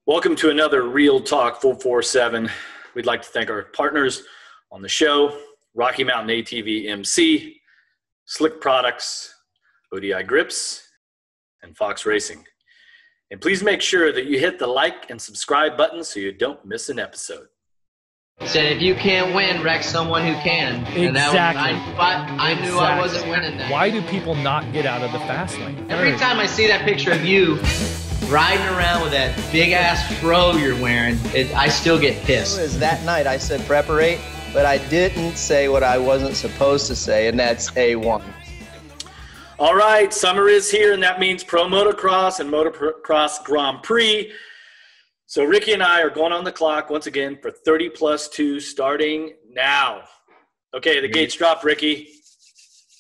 Welcome to another Real Talk 447. We'd like to thank our partners on the show, Rocky Mountain ATV MC, Slick Products, ODI Grips, and Fox Racing. And please make sure that you hit the like and subscribe button so you don't miss an episode. Said if you can't win, wreck someone who can. Exactly. I knew I wasn't winning that. Why do people not get out of the fast lane? Every time I see that picture of you riding around with that big ass fro you're wearing, I still get pissed. It was that night I said preparate, but I didn't say what I wasn't supposed to say, and that's A1. All right, summer is here, and that means Pro Motocross and Motocross Grand Prix. So Ricky and I are going on the clock once again for 30+2 starting now. Okay, the gates dropped, Ricky.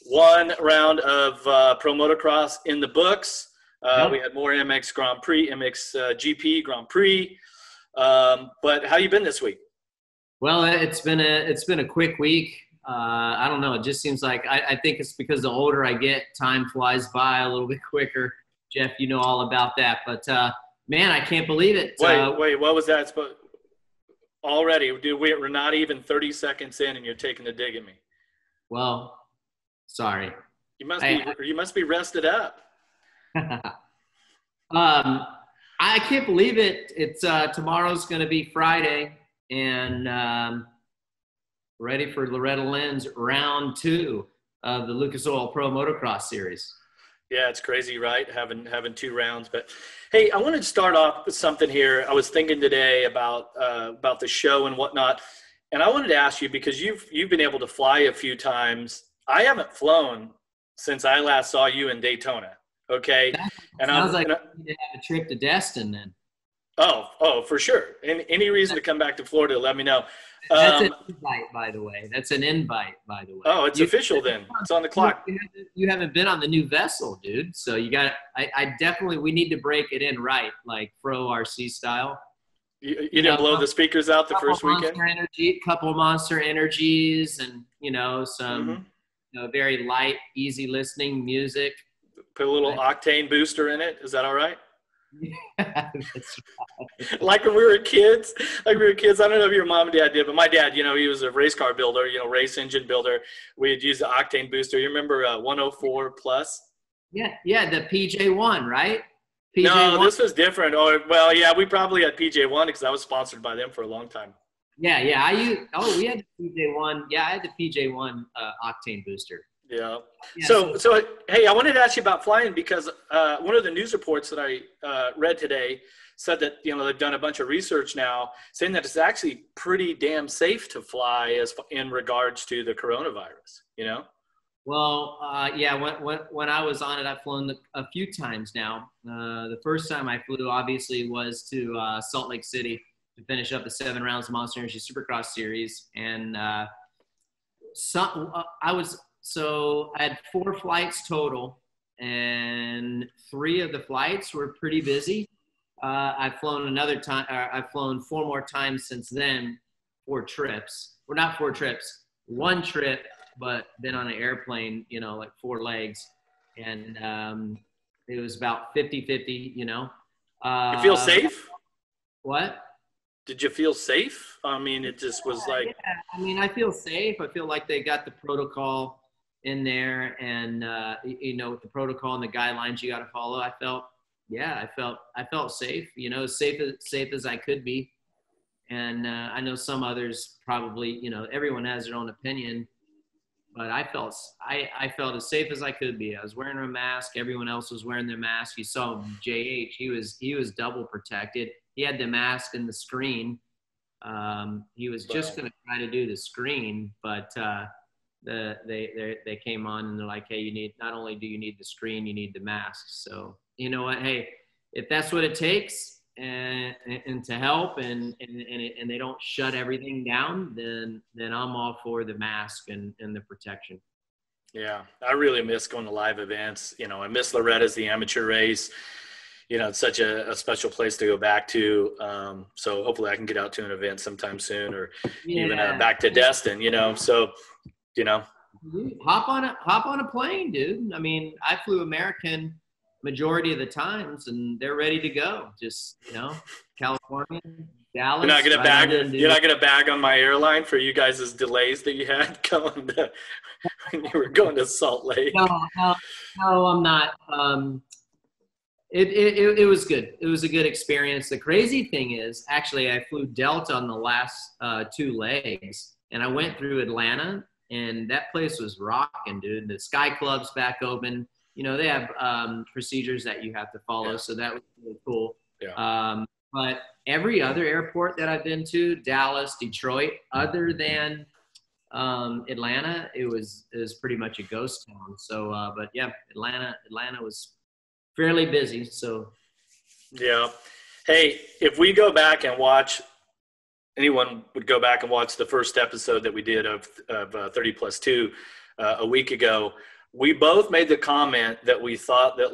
One round of Pro Motocross in the books. We had more MX Grand Prix, MX GP Grand Prix. But how you been this week? Well, it's been a quick week. I don't know. It just seems like I think it's because the older I get, time flies by a little bit quicker. Jeff, you know all about that. But man, I can't believe it. Wait, what was that? Already, dude, we're not even 30 seconds in, and you're taking a dig at me. Well, sorry. You must be rested up. I can't believe it. It's tomorrow's going to be Friday, and ready for Loretta Lynn's round 2 of the Lucas Oil Pro Motocross series. Yeah, it's crazy, right? Having 2 rounds. But hey, I wanted to start off with something here. I was thinking today about the show and whatnot, and I wanted to ask you, because you've been able to fly a few times. I haven't flown since I last saw you in Daytona. Okay, Sounds like you need to have a trip to Destin then. Oh, for sure. Any reason to come back to Florida, let me know. That's an invite, by the way. That's an invite, by the way. Oh, it's official then. It's on the clock. You haven't been on the new vessel, dude. So you got. I definitely. We need to break it in right, like Pro RC style. You didn't blow the speakers out the first weekend. Couple Monster Energies, and some very light, easy listening music. Put a little octane booster in it. Is that all right? Yeah, that's right. Like when we were kids. I don't know if your mom and dad did, but my dad, he was a race car builder, race engine builder. We'd use the octane booster. You remember 104 plus? Yeah, the PJ1, right? No, this was different. Oh, well, yeah, we probably had PJ1 because I was sponsored by them for a long time. Yeah. We had the PJ1. Yeah, I had the PJ1 octane booster. Yeah. So hey, I wanted to ask you about flying because one of the news reports that I read today said that they've done a bunch of research now saying that it's actually pretty damn safe to fly in regards to the coronavirus. Well, when I was on it, I've flown a few times now. The first time I flew, obviously, was to Salt Lake City to finish up the 7 rounds of Monster Energy Supercross Series, and So I had 4 flights total, and 3 of the flights were pretty busy. I've flown 4 more times since then, 4 trips. Well, not 4 trips, 1 trip, but been on an airplane, like 4 legs. And it was about 50-50, You feel safe? What? Did you feel safe? I mean, it just was like. Yeah. I feel safe. I feel like they got the protocol in there, and with the protocol and the guidelines you got to follow. I felt safe, as safe as I could be. And I know some others probably, everyone has their own opinion, but I felt as safe as I could be. I was wearing a mask. Everyone else was wearing their mask. You saw JH, he was double protected. He had the mask and the screen. He was just going to try to do the screen, but they came on and they're like, hey, not only do you need the screen, you need the mask. So you know what? Hey, if that's what it takes, and to help, and they don't shut everything down, then I'm all for the mask and the protection. Yeah, I really miss going to live events. I miss Loretta's, the amateur race. It's such a special place to go back to. So hopefully I can get out to an event sometime soon, or even back to Destin. So. Hop on a plane, dude. I flew American majority of the times, and they're ready to go. Just, California, Dallas. You're not gonna bag on my airline for you guys' delays that you had going to, when you were going to Salt Lake. No, I'm not. It was good. It was a good experience. The crazy thing is, actually, I flew Delta on the last 2 legs, and I went through Atlanta, and that place was rocking, dude. The Sky Club's back open. They have procedures that you have to follow, Yeah. so that was really cool. Yeah. But every other airport that I've been to, Dallas, Detroit, other than Atlanta, it was pretty much a ghost town. So, but yeah, Atlanta was fairly busy. So, yeah. Hey, if we go back and watch, anyone would go back and watch the first episode that we did of 30+2 a week ago. We both made the comment that we thought that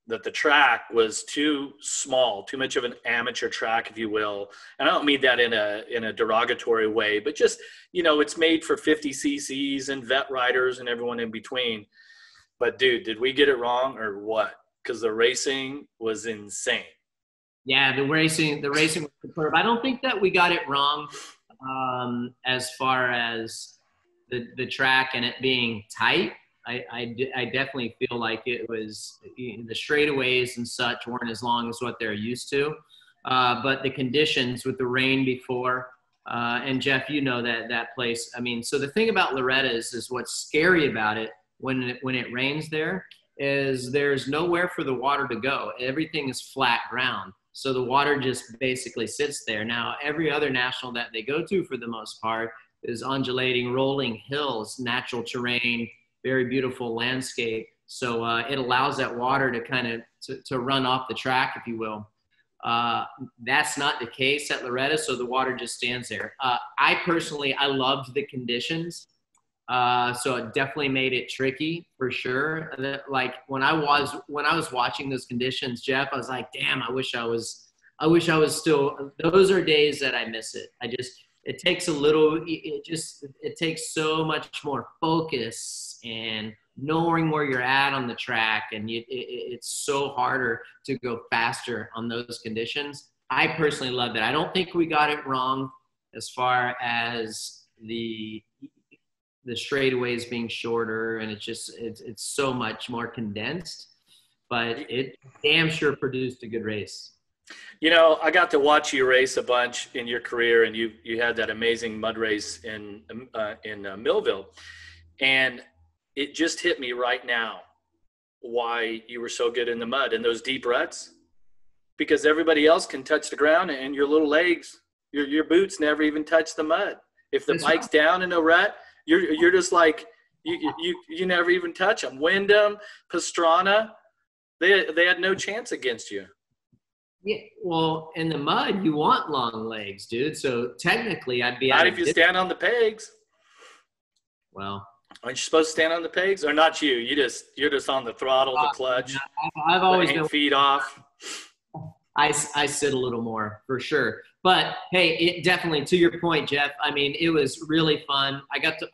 that the track was too small, too much of an amateur track, if you will. And I don't mean that in a derogatory way, but just, it's made for 50 cc's and vet riders and everyone in between. But dude, did we get it wrong or what? Because the racing was insane. Yeah, the racing was superb. I don't think that we got it wrong as far as the track and it being tight. I definitely feel like it was, the straightaways and such weren't as long as what they're used to. But the conditions with the rain before, and Jeff, that place. I mean, so the thing about Loretta is what's scary about it when it rains there is there's nowhere for the water to go. Everything is flat ground. So the water just basically sits there. Now, every other national that they go to for the most part is undulating, rolling hills, natural terrain, very beautiful landscape. So it allows that water to kind of to run off the track, if you will. That's not the case at Loretta, so the water just stands there. I loved the conditions. So it definitely made it tricky for sure. Like when I was watching those conditions, Jeff, I was like, damn, I wish I was still, those are days that I miss it. It takes so much more focus and knowing where you're at on the track. And it's so harder to go faster on those conditions. I personally loved it. I don't think we got it wrong as far as the straightaways being shorter, and it's so much more condensed, but it damn sure produced a good race. I got to watch you race a bunch in your career, and you had that amazing mud race in Millville, and it just hit me right now why you were so good in the mud and those deep ruts, because everybody else can touch the ground and your little legs, your boots never even touch the mud. If the bike's down in a rut, you're just like you never even touch them. Wyndham, Pastrana, they had no chance against you. Yeah, well, in the mud, you want long legs, dude. So technically, I'd be not if you stand on the pegs. Well, aren't you supposed to stand on the pegs, or not you? You're just on the throttle, the clutch. I've always been feet off. I sit a little more for sure. But hey, it definitely, to your point, Jeff, I mean, it was really fun.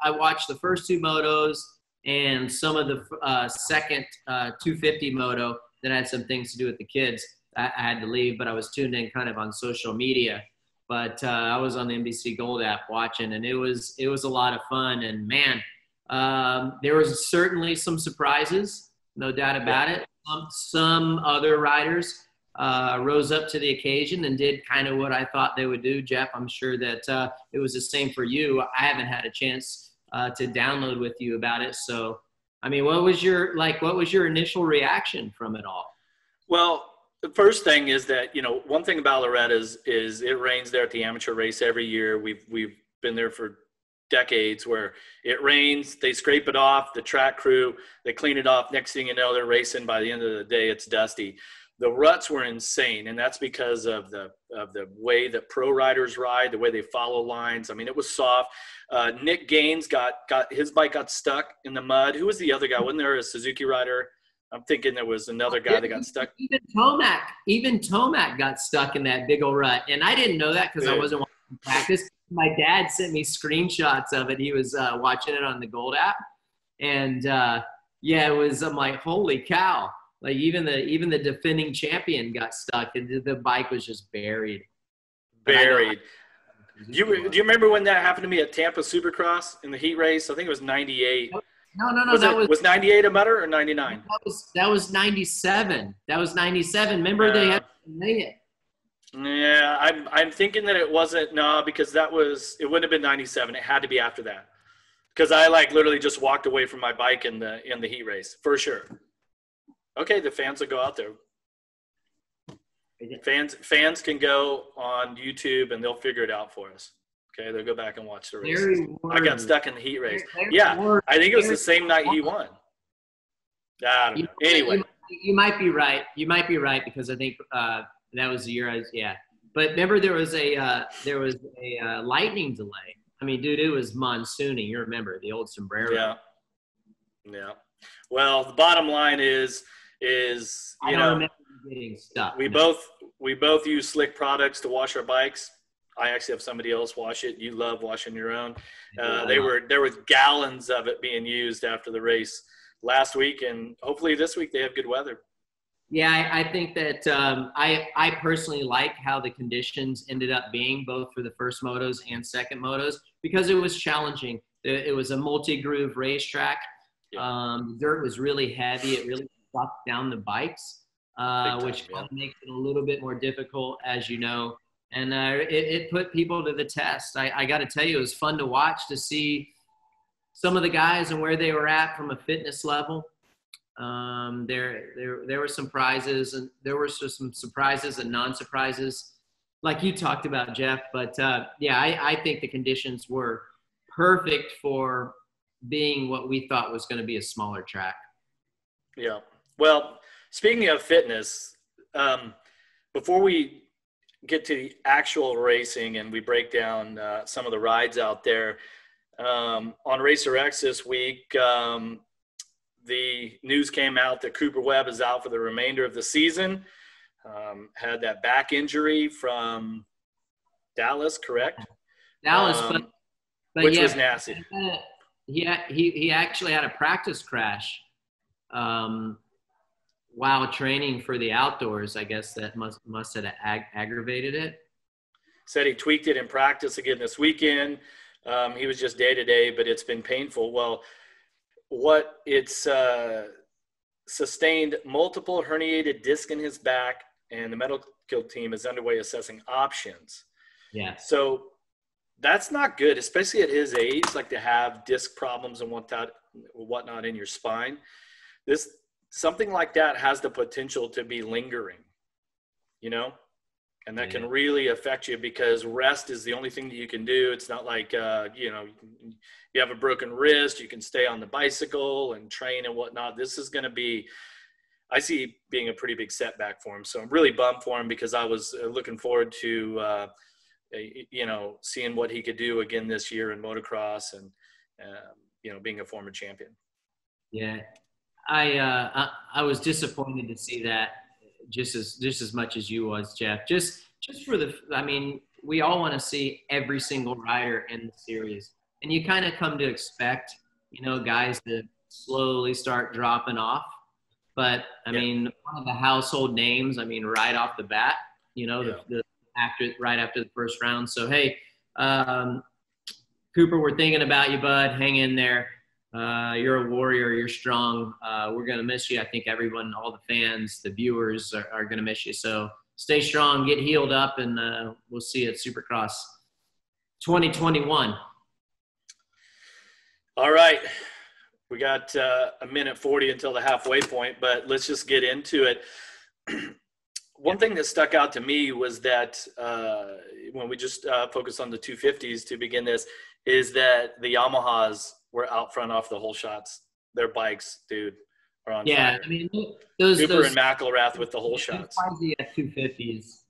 I watched the first 2 motos and some of the second 250 moto. Then I had some things to do with the kids. I had to leave, but I was tuned in kind of on social media. But I was on the NBC Gold app watching, and it was a lot of fun. And man, there was certainly some surprises, no doubt about it. Some other riders rose up to the occasion and did kind of what I thought they would do. Jeff, I'm sure that it was the same for you. I haven't had a chance to download with you about it. So, I mean, what was your initial reaction from it all? Well, the first thing is that, one thing about Loretta is it rains there at the amateur race every year. We've been there for decades where it rains, they scrape it off, the track crew, they clean it off. Next thing you know, they're racing. By the end of the day, it's dusty. The ruts were insane, and that's because of the way that pro riders ride, the way they follow lines. I mean, it was soft. Nick Gaines got his bike got stuck in the mud. Who was the other guy? Wasn't there a Suzuki rider? I'm thinking there was another guy that got stuck. Even Tomac got stuck in that big old rut, and I didn't know that because I wasn't watching practice. My dad sent me screenshots of it. He was watching it on the Gold app, and it was. I'm like, holy cow! Like even the defending champion got stuck, and the bike was just buried. Buried. Do you remember when that happened to me at Tampa Supercross in the heat race? I think it was 98. No. Was 98 a Mutter or 99? That was 97. That was 97. Remember they had to lay it. Yeah, I'm thinking that it wasn't. No, because it wouldn't have been 97. It had to be after that. Because I literally just walked away from my bike in the heat race for sure. Okay, the fans will go out there. Fans can go on YouTube and they'll figure it out for us. Okay, they'll go back and watch the race. I got stuck in the heat race. Yeah, I think it was the same night he won. I don't know. Anyway. You might be right. You might be right because I think that was the year But remember there was a lightning delay. I mean, dude, it was monsooning. You remember the old sombrero. Yeah. Well, the bottom line is remember getting stuck. We both use Slick products to wash our bikes. I actually have somebody else wash it. You love washing your own. There were gallons of it being used after the race last week, and hopefully this week they have good weather. Yeah, I think that I personally like how the conditions ended up being both for the first motos and second motos because it was challenging. It was a multi-groove racetrack. Yeah. The dirt was really heavy. It really sucked down the bikes, which makes it a little bit more difficult, as you know. And it put people to the test. I got to tell you, it was fun to watch to see some of the guys and where they were at from a fitness level. There were some prizes, and there were some surprises and non-surprises, like you talked about, Jeff. But I think the conditions were perfect for being what we thought was going to be a smaller track. Yeah. Well, speaking of fitness, before we get to the actual racing and we break down some of the rides out there, on Racer X this week, the news came out that Cooper Webb is out for the remainder of the season. Had that back injury from Dallas, correct? Dallas, which was nasty. He actually had a practice crash while training for the outdoors. I guess that must have aggravated it. Said he tweaked it in practice again this weekend. He was just day-to-day, but it's been painful. Well, it's sustained multiple herniated disc in his back, and the medical team is underway assessing options. Yeah. So that's not good, especially at his age, like to have disc problems and whatnot in your spine. Something like that has the potential to be lingering, and that can really affect you because rest is the only thing that you can do. It's not like, you have a broken wrist, you can stay on the bicycle and train and whatnot. This is going to be, I see being a pretty big setback for him. So I'm really bummed for him because I was looking forward to, seeing what he could do again this year in motocross and, being a former champion. Yeah. I was disappointed to see that just as much as you was, Jeff. Just for we all want to see every single rider in the series. And you kind of come to expect, guys to slowly start dropping off. But, one of the household names, right off the bat, right after the first round. So, hey, Cooper, we're thinking about you, bud. Hang in there. You're a warrior. You're strong. We're going to miss you. I think everyone, all the fans, the viewers are going to miss you. So stay strong, get healed up, and we'll see you at Supercross 2021. All right. We got a minute 40 until the halfway point, but let's just get into it. One thing that stuck out to me was that when we just focused on the 250s to begin this, is that the Yamahas were out front off the whole shots. Their bikes, dude, are on fire. Those Cooper and McElrath with the whole shots. The F250s,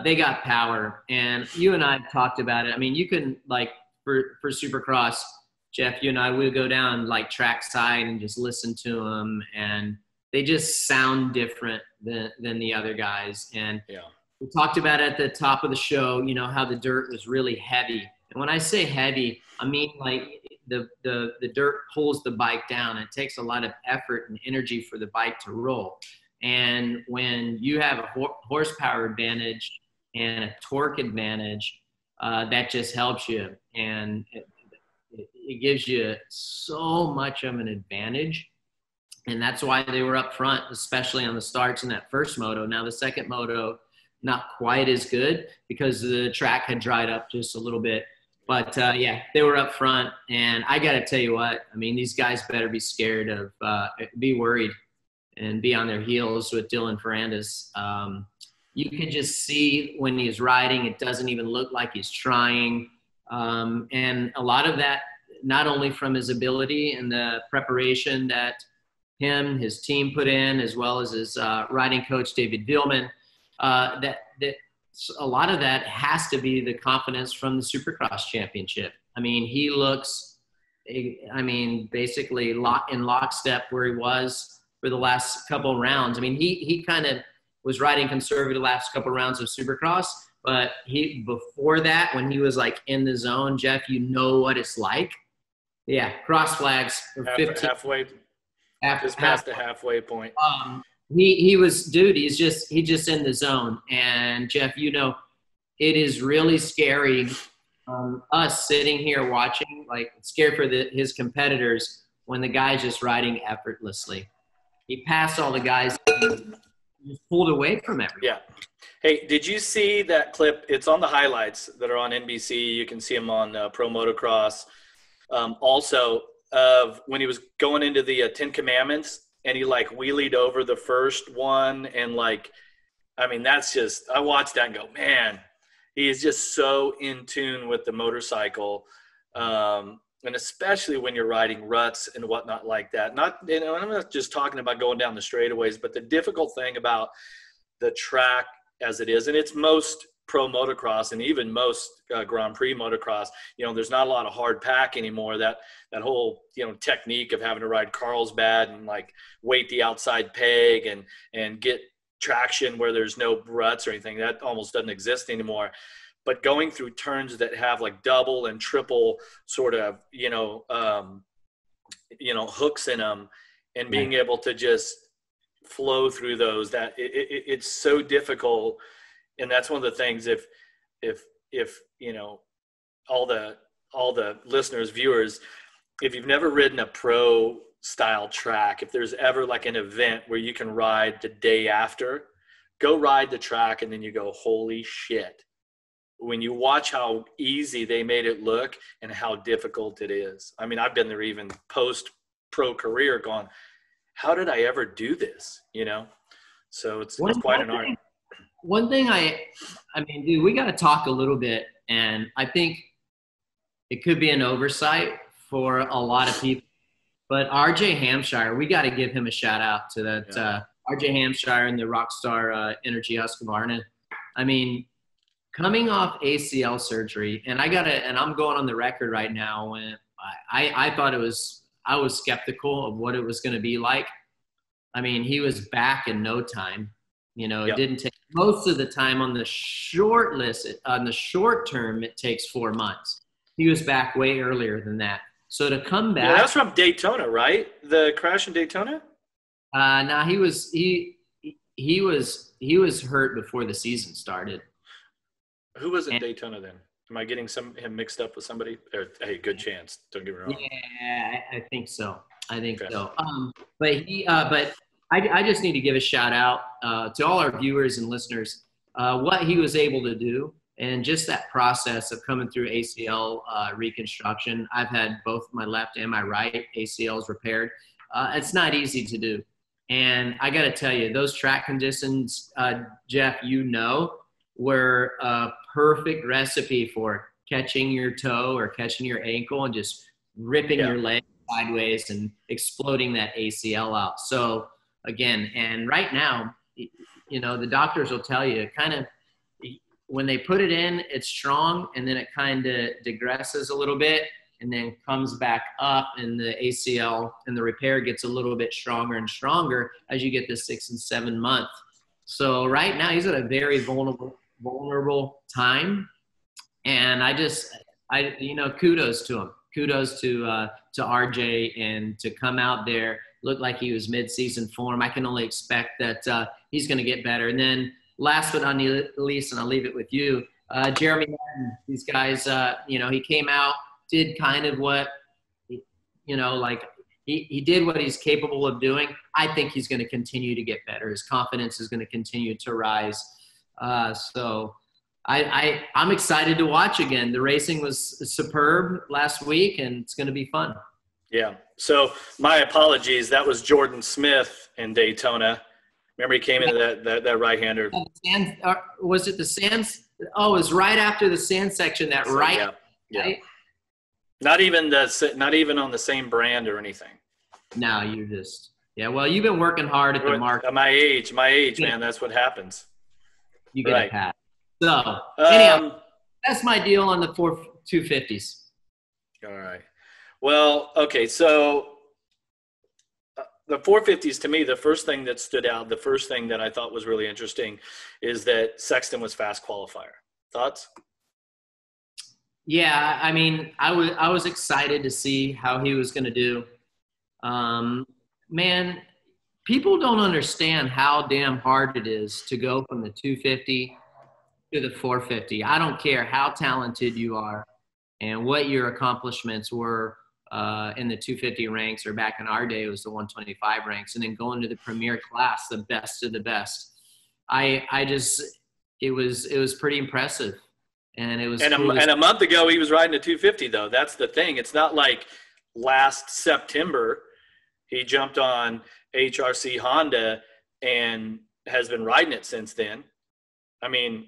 they got power, and you and I talked about it. You can for Supercross, Jeff, you and I will go down trackside and just listen to them, and they just sound different than the other guys. And we talked about at the top of the show, how the dirt was really heavy. And when I say heavy, the dirt pulls the bike down. It takes a lot of effort and energy for the bike to roll. And when you have a horsepower advantage and a torque advantage, that just helps you. And it gives you so much of an advantage. And that's why they were up front, especially on the starts in that first moto. Now the second moto, not quite as good because the track had dried up just a little bit. But yeah, they were up front. And I got to tell you what, I mean, these guys better be scared of, be worried and be on their heels with Dylan Ferrandis. You can just see when he's riding, it doesn't even look like he's trying. And a lot of that, not only from his ability and the preparation that his team put in, as well as his riding coach, David Vielman, that a lot of that has to be the confidence from the Supercross championship. I mean, he looks, basically in lockstep where he was for the last couple of rounds. I mean, he kind of was riding conservative the last couple of rounds of Supercross, but before that, when he was like in the zone, Jeff, you know what it's like. Yeah, cross flags for 15. Halfway. Just past the halfway point. He was, dude, he's just in the zone. And Jeff, you know, it is really scary. Us sitting here watching, like, scared for his competitors when the guy's just riding effortlessly. He passed all the guys, and just pulled away from everyone. Yeah. Hey, did you see that clip? It's on the highlights that are on NBC. You can see him on Pro Motocross. Also, of when he was going into the 10 Commandments and he like wheelied over the first one. And like, I mean, that's just, I watched that and go, man, he is just so in tune with the motorcycle. And especially when you're riding ruts and whatnot like that. Not, you know, I'm not just talking about going down the straightaways, but the difficult thing about the track as it is, and it's most pro motocross and even most Grand Prix motocross, you know, there's not a lot of hard pack anymore. That whole, you know, technique of having to ride Carlsbad and like weight the outside peg and get traction where there's no ruts or anything, that almost doesn't exist anymore. But going through turns that have like double and triple sort of, hooks in them and being able to just flow through those, that it's so difficult. And that's one of the things, if you know, all the listeners, viewers, if you've never ridden a pro style track, if there's ever like an event where you can ride the day after, go ride the track and then you go, holy shit. When you watch how easy they made it look and how difficult it is. I mean, I've been there even post pro career going, how did I ever do this? You know? So it's quite an art. One thing I mean, dude, we got to talk a little bit, and I think it could be an oversight for a lot of people, but RJ Hampshire, we got to give him a shout out to that. RJ Hampshire and the Rockstar Energy Husqvarna. I mean, coming off ACL surgery, and I'm going on the record right now when I thought I was skeptical of what it was going to be like. I mean, he was back in no time. You know, it didn't take most of the time on the short list. On the short term, it takes 4 months. He was back way earlier than that. So to come back, that's from Daytona, right? The crash in Daytona. No, he was hurt before the season started. Who was in Daytona then? Am I getting him mixed up with somebody? Hey, good chance. Don't get me wrong. Yeah, I think so. So. But I just need to give a shout out to all our viewers and listeners, what he was able to do, and just that process of coming through ACL reconstruction. I've had both my left and my right ACLs repaired. It's not easy to do. And I got to tell you, those track conditions, Jeff, were a perfect recipe for catching your toe or catching your ankle and just ripping your leg sideways and exploding that ACL out. So again, and right now, you know, the doctors will tell you kind of when they put it in, it's strong, and then it kind of digresses a little bit and then comes back up, and the ACL and the repair gets a little bit stronger and stronger as you get the 6 and 7 month. So right now he's at a very vulnerable time. And kudos to him. kudos to RJ, and to come out there, looked like he was mid-season form. I can only expect that he's going to get better. And then last but not least, and I'll leave it with you, Jeremy Martin. These guys, he came out, did kind of what, he did what he's capable of doing. I think he's going to continue to get better. His confidence is going to continue to rise. So I'm excited to watch again. The racing was superb last week, and it's going to be fun. Yeah. So my apologies. That was Jordan Smith in Daytona. Remember, he came into that right-hander. Was it the sand? Oh, it was right after the sand section. Yeah. Right? Not even on the same brand or anything. No, you're just well, you've been working hard at the market. At my age, man. That's what happens. You get a pass. So anyhow, that's my deal on the 250s. All right. Well, okay. So the 450s, to me, the first thing that stood out, the first thing that I thought was really interesting, is that Sexton was fast qualifier. Thoughts? Yeah, I mean, I was excited to see how he was going to do. Man, people don't understand how damn hard it is to go from the 250 to the 450. I don't care how talented you are and what your accomplishments were in the 250 ranks, or back in our day it was the 125 ranks, and then going to the premier class, the best of the best. It was pretty impressive. And it was and a month ago he was riding a 250 though. That's the thing. It's not like last September he jumped on HRC Honda and has been riding it since then. I mean,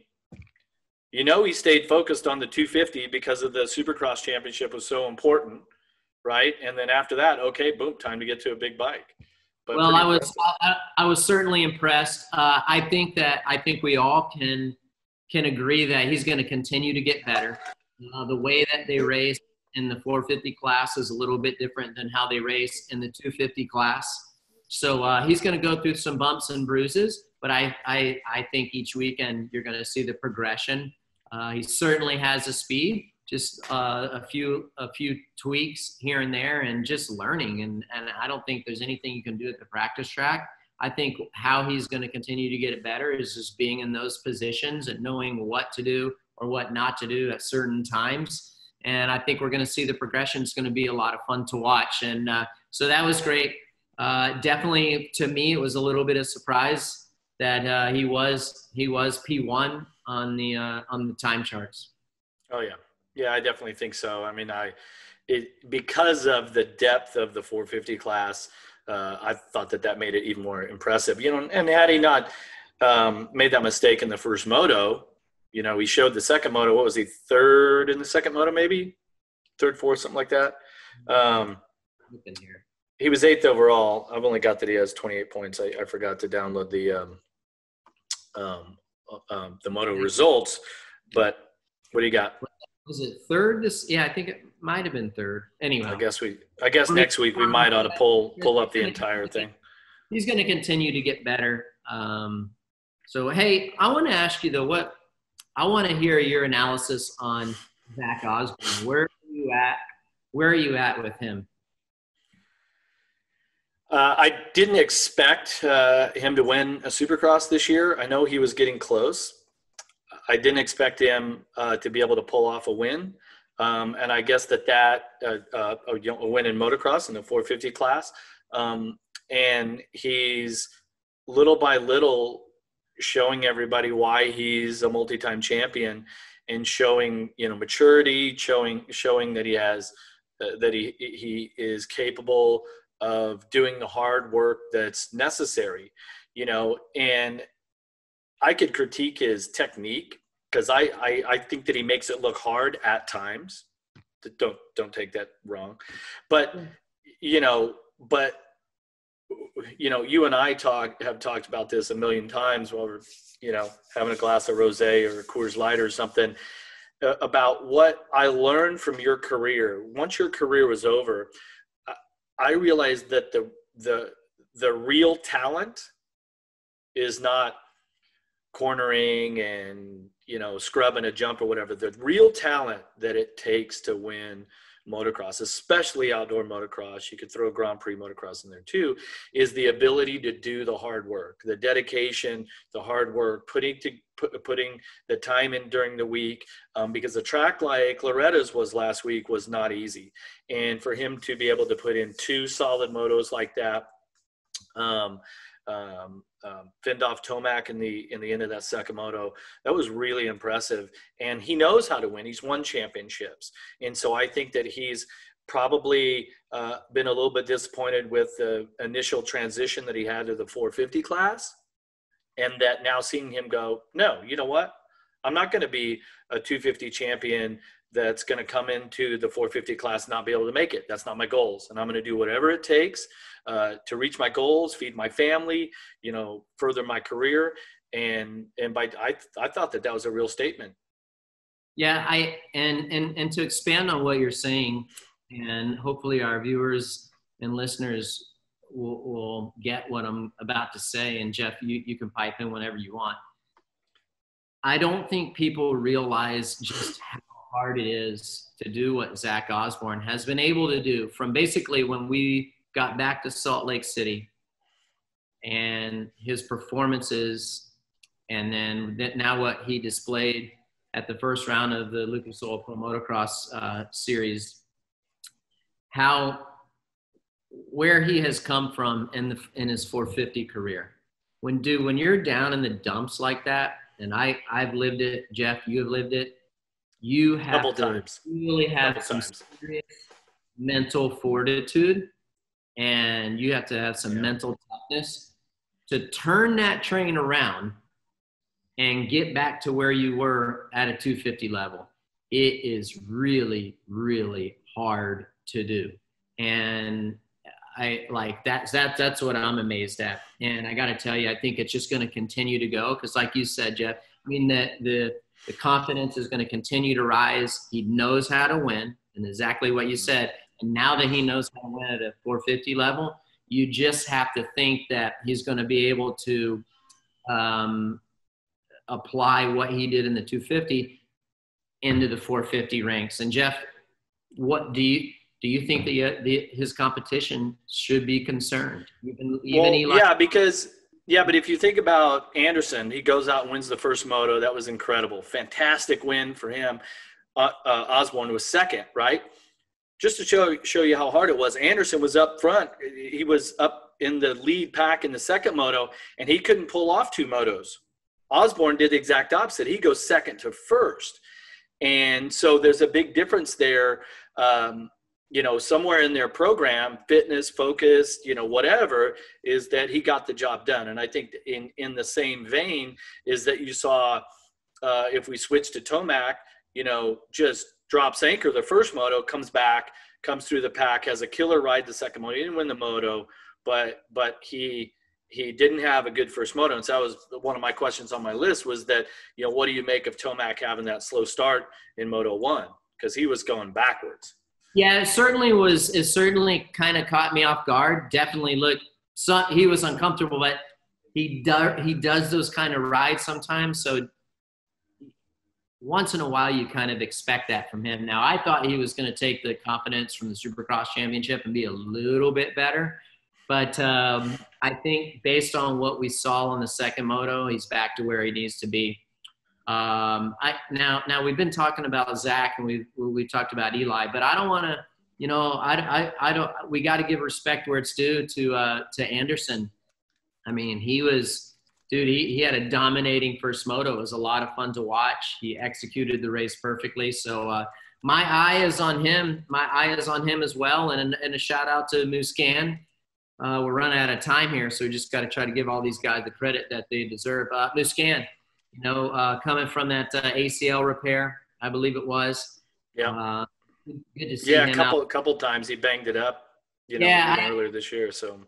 he stayed focused on the 250 because of the Supercross Championship was so important, right? And then after that, okay, boom, time to get to a big bike. But well, I was certainly impressed. I think we all can agree that he's going to continue to get better. The way that they race in the 450 class is a little bit different than how they race in the 250 class. So he's going to go through some bumps and bruises, but I think each weekend you're going to see the progression. He certainly has the speed, just a few tweaks here and there, and just learning. And I don't think there's anything you can do at the practice track. I think how he's going to continue to get it better is just being in those positions and knowing what to do or what not to do at certain times. And I think we're going to see the progression. It's going to be a lot of fun to watch. And so that was great. Definitely, to me, it was a little bit of surprise that he was P1 on the time charts. Oh yeah. Yeah, I definitely think so. I mean, because of the depth of the 450 class, I thought that made it even more impressive. And had he not made that mistake in the first moto, he showed the second moto. What was he, third in the second moto, maybe? Third, fourth, something like that. He was 8th overall. I've only got that he has 28 points. I forgot to download the moto results. But what do you got? Was it third? Yeah, I think it might have been third. Anyway, I guess next week we might ought to pull up the entire thing. He's going to continue to get better. So hey, I want to ask you though, I want to hear your analysis on Zach Osborne. Where are you at with him? I didn't expect him to win a Supercross this year. I know he was getting close. I didn't expect him to be able to pull off a win. And I guess that a win in motocross in the 450 class. And he's little by little showing everybody why he's a multi-time champion, and showing, maturity, showing that he has, that he is capable of doing the hard work that's necessary, and I could critique his technique because I think that he makes it look hard at times. Don't take that wrong, but you and I have talked about this a million times while we're having a glass of rosé or Coors Light or something, about what I learned from your career. Once your career was over, I realized that the real talent is not cornering and scrubbing a jump or whatever. The real talent that it takes to win motocross, especially outdoor motocross, you could throw Grand Prix motocross in there too, is the ability to do the hard work, the dedication, the hard work, putting the time in during the week, because a track like Loretta's was last week was not easy. And for him to be able to put in 2 solid motos like that, fend off Tomac in the end of that second moto, that was really impressive. And he knows how to win. He's won championships. And so I think that he's probably been a little bit disappointed with the initial transition that he had to the 450 class. And that now seeing him go, no, you know what? I'm not going to be a 250 champion that's going to come into the 450 class and not be able to make it. That's not my goals. And I'm going to do whatever it takes to reach my goals, feed my family, further my career. And I thought that was a real statement. Yeah. And to expand on what you're saying, and hopefully our viewers and listeners will get what I'm about to say. And Jeff, you can pipe in whenever you want. I don't think people realize just how hard it is to do what Zach Osborne has been able to do from basically when we got back to Salt Lake City and his performances, and then now what he displayed at the first round of the Lucas Oil Pro Motocross series, where he has come from in his 450 career. When you're down in the dumps like that, and I've lived it, Jeff, you have lived it, you have to really have some serious mental fortitude, and you have to have some mental toughness to turn that train around and get back to where you were at a 250 level. It is really, really hard to do. And that's what I'm amazed at. And I got to tell you, I think it's just going to continue to go. Cause like you said, Jeff, I mean, the confidence is going to continue to rise. He knows how to win, and exactly what you said. And now that he knows how to win at a 450 level, you just have to think that he's going to be able to apply what he did in the 250 into the 450 ranks. And Jeff, what do you think that his competition should be concerned? Even Eli? Yeah, but if you think about Anderson, he goes out and wins the first moto. That was incredible. Fantastic win for him. Osborne was second, right? Just to show you how hard it was, Anderson was up front. He was up in the lead pack in the second moto, and he couldn't pull off 2 motos. Osborne did the exact opposite. He goes second to first. And so there's a big difference there. Somewhere in their program, fitness, focus, whatever, is that he got the job done. And I think in the same vein is that you saw, if we switch to Tomac, just drops anchor the first moto, comes back, comes through the pack, has a killer ride the second moto. He didn't win the moto, but he didn't have a good first moto. And so that was one of my questions on my list was that, what do you make of Tomac having that slow start in Moto 1? Because he was going backwards. Yeah, it certainly kind of caught me off guard. Definitely he was uncomfortable, but he does those kind of rides sometimes. So once in a while, you kind of expect that from him. Now, I thought he was going to take the confidence from the Supercross Championship and be a little bit better. But I think based on what we saw on the second moto, he's back to where he needs to be. Now we've been talking about Zach and we've talked about Eli, but I don't want to, we got to give respect where it's due to Anderson. I mean, he had a dominating first moto. It was a lot of fun to watch. He executed the race perfectly. So, my eye is on him. My eye is on him as well. And a shout out to Muscan. We're running out of time here, so we just got to try to give all these guys the credit that they deserve. Muscan, coming from that ACL repair, I believe it was. Yeah. Good to see him. Yeah, a couple times he banged it up, earlier this year. So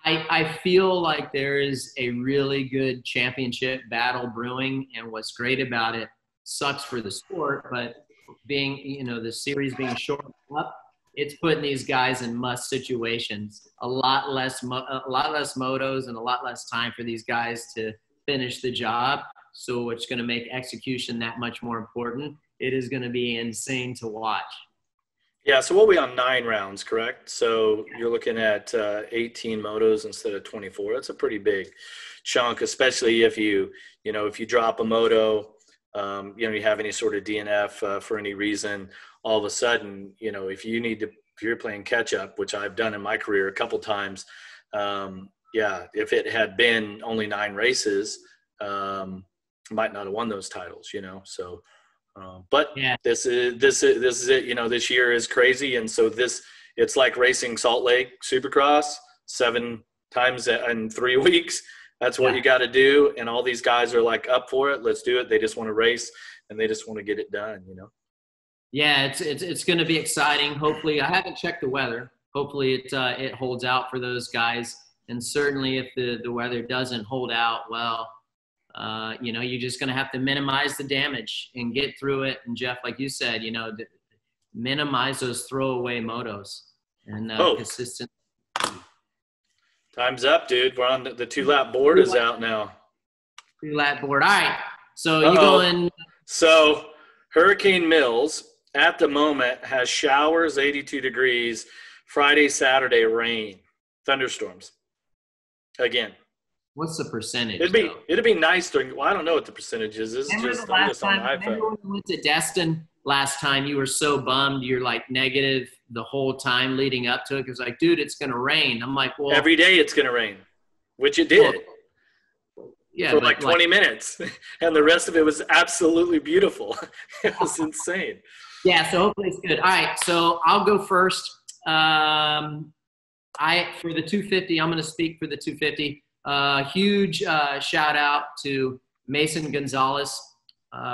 I feel like there is a really good championship battle brewing, and what's great about it, sucks for the sport, but being, the series being shortened up, it's putting these guys in must situations. A lot less motos and a lot less time for these guys to finish the job. So it's going to make execution that much more important. It is going to be insane to watch. Yeah, so we'll be on 9 rounds, correct? So you're looking at 18 motos instead of 24. That's a pretty big chunk, especially if if you drop a moto, you have any sort of DNF for any reason, all of a sudden, if you're playing catch up, which I've done in my career a couple times, if it had been only 9 races, might not have won those titles, so. But Yeah. this is it. This year is crazy, and so it's like racing Salt Lake Supercross 7 times in 3 weeks. That's what you got to do, and all these guys are like up for it. Let's do it. They just want to race, and they just want to get it done. Yeah, it's going to be exciting. Hopefully, I haven't checked the weather. Hopefully, it holds out for those guys, and certainly if the weather doesn't hold out, well. You're just going to have to minimize the damage and get through it. And Jeff, like you said, minimize those throwaway motos and consistent. Time's up, dude. We're on the 2-lap board is out now. 2-lap board. All right. So you going? So Hurricane Mills at the moment has showers, 82 degrees, Friday, Saturday, rain, thunderstorms. Again. What's the percentage? It'd be nice during. Well, I don't know what the percentage is. This is just on the iPhone. Remember when you went to Destin last time? You were so bummed. You're like negative the whole time leading up to it. Because like, dude, it's gonna rain. I'm like, well, every day it's gonna rain, which it did. Yeah, for like 20 minutes, and the rest of it was absolutely beautiful. It was insane. Yeah, so hopefully it's good. All right, so I'll go first. For the 250, I'm gonna speak for the 250. Huge shout out to Mason Gonzalez,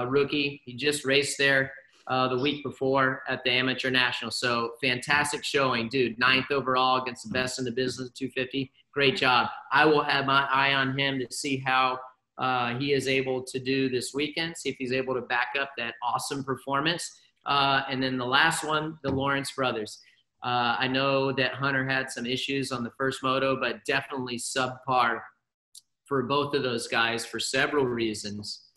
rookie. He just raced there the week before at the Amateur National. So fantastic showing, dude. 9th overall against the best in the business, 250. Great job. I will have my eye on him to see how he is able to do this weekend, see if he's able to back up that awesome performance. And then the last one, the Lawrence brothers. I know that Hunter had some issues on the first moto, but definitely subpar for both of those guys for several reasons.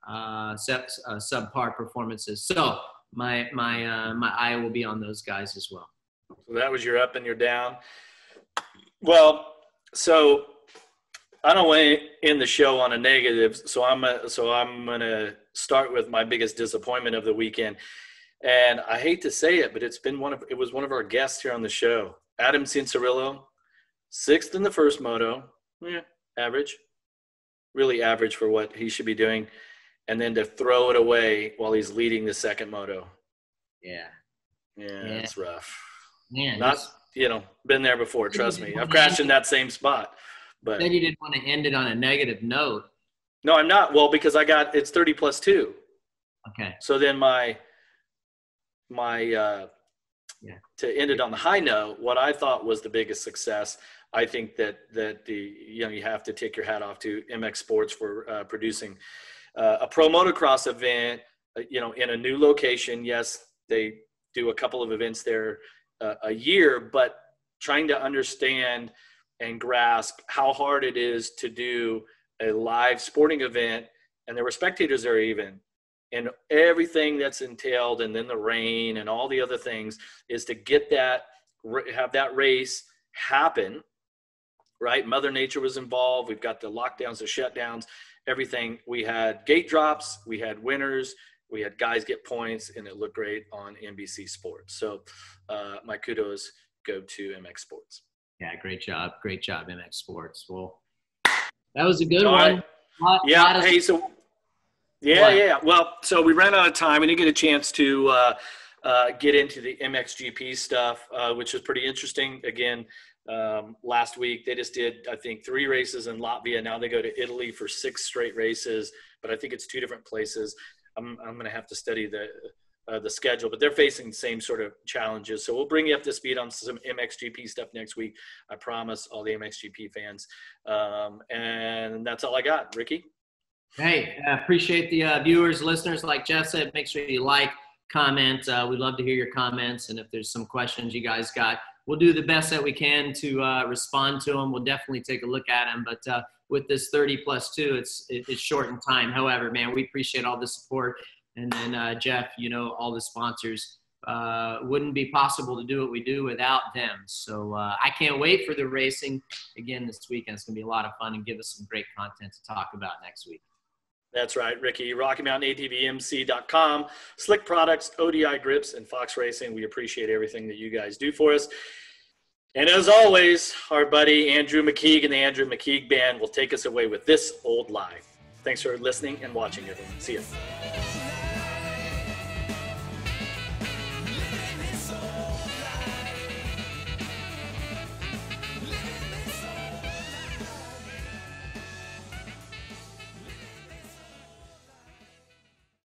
Subpar performances. So my eye will be on those guys as well. So that was your up and your down. Well, so I don't want to end the show on a negative, so I'm gonna start with my biggest disappointment of the weekend. And I hate to say it, but it was one of our guests here on the show, Adam Cianciarillo, 6th in the first moto, average, really average for what he should be doing, and then to throw it away while he's leading the second moto. Yeah, it's rough. Man, been there before. Trust me, I've crashed in that same spot. But then you didn't want to end it on a negative note. No, I'm not. Well, because it's 30 plus 2. Okay. So then to end it on the high note, what I thought was the biggest success, I think that you have to take your hat off to MX Sports for producing a pro motocross event, in a new location. Yes, they do a couple of events there a year, but trying to understand and grasp how hard it is to do a live sporting event, and there were spectators there even, and everything that's entailed, and then the rain and all the other things, is to get have that race happen, right? Mother Nature was involved. We've got the lockdowns, the shutdowns, everything. We had gate drops, we had winners, we had guys get points, and it looked great on NBC Sports. So my kudos go to MX Sports. Yeah, great job, MX Sports. Well, that was a good one. Well, so we ran out of time. We didn't get a chance to get into the MXGP stuff, which was pretty interesting. Again, last week they just did, I think, 3 races in Latvia. Now they go to Italy for 6 straight races, but I think it's 2 different places. I'm going to have to study the schedule, but they're facing the same sort of challenges. So we'll bring you up to speed on some MXGP stuff next week. I promise all the MXGP fans. And that's all I got. Ricky? Hey, appreciate the viewers, listeners. Like Jeff said, make sure you like, comment. We'd love to hear your comments. And if there's some questions you guys got, we'll do the best that we can to respond to them. We'll definitely take a look at them. But with this 30+2, it's short in time. However, man, we appreciate all the support. And then Jeff, all the sponsors wouldn't be possible to do what we do without them. So I can't wait for the racing again this weekend. It's going to be a lot of fun and give us some great content to talk about next week. That's right, Ricky. RockyMountainATVMC.com, Slick Products, ODI Grips, and Fox Racing. We appreciate everything that you guys do for us. And as always, our buddy Andrew McKeague and the Andrew McKeague Band will take us away with this old lie. Thanks for listening and watching, everyone. See you.